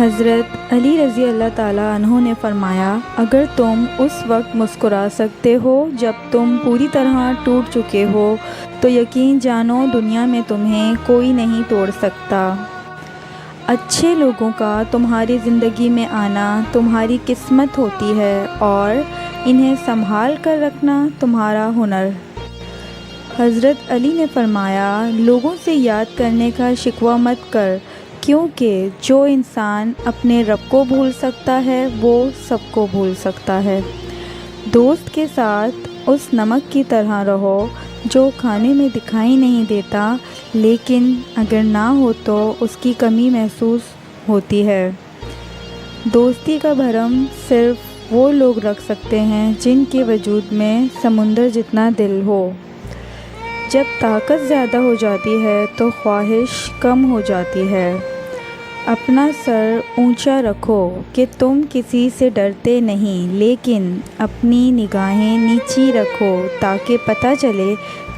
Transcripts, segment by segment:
حضرت علی رضی اللہ تعالیٰ عنہ نے فرمایا، اگر تم اس وقت مسکرا سکتے ہو جب تم پوری طرح ٹوٹ چکے ہو تو یقین جانو دنیا میں تمہیں کوئی نہیں توڑ سکتا۔ اچھے لوگوں کا تمہاری زندگی میں آنا تمہاری قسمت ہوتی ہے اور انہیں سنبھال کر رکھنا تمہارا ہنر۔ حضرت علی نے فرمایا، لوگوں سے یاد کرنے کا شکوہ مت کر، کیونکہ جو انسان اپنے رب کو بھول سکتا ہے وہ سب کو بھول سکتا ہے۔ دوست کے ساتھ اس نمک کی طرح رہو جو کھانے میں دکھائی نہیں دیتا لیکن اگر نہ ہو تو اس کی کمی محسوس ہوتی ہے۔ دوستی کا بھرم صرف وہ لوگ رکھ سکتے ہیں جن کے وجود میں سمندر جتنا دل ہو۔ جب طاقت زیادہ ہو جاتی ہے تو خواہش کم ہو جاتی ہے۔ اپنا سر اونچا رکھو کہ تم کسی سے ڈرتے نہیں، لیکن اپنی نگاہیں نیچی رکھو تاکہ پتہ چلے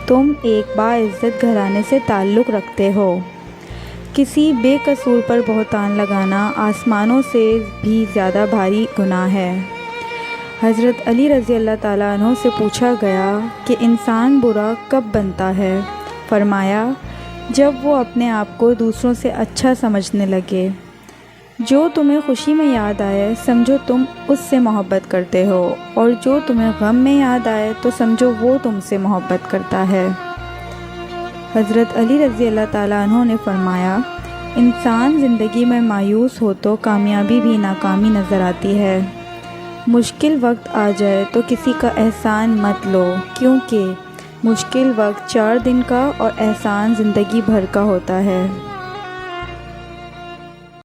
تم ایک باعزت گھرانے سے تعلق رکھتے ہو۔ کسی بے قصور پر بہتان لگانا آسمانوں سے بھی زیادہ بھاری گناہ ہے۔ حضرت علی رضی اللہ تعالیٰ عنہ سے پوچھا گیا کہ انسان برا کب بنتا ہے؟ فرمایا، جب وہ اپنے آپ کو دوسروں سے اچھا سمجھنے لگے۔ جو تمہیں خوشی میں یاد آئے سمجھو تم اس سے محبت کرتے ہو، اور جو تمہیں غم میں یاد آئے تو سمجھو وہ تم سے محبت کرتا ہے۔ حضرت علی رضی اللہ تعالیٰ عنہ نے فرمایا، انسان زندگی میں مایوس ہو تو کامیابی بھی ناکامی نظر آتی ہے۔ مشکل وقت آ جائے تو کسی کا احسان مت لو، کیونکہ مشکل وقت 4 دن کا اور احسان زندگی بھر کا ہوتا ہے۔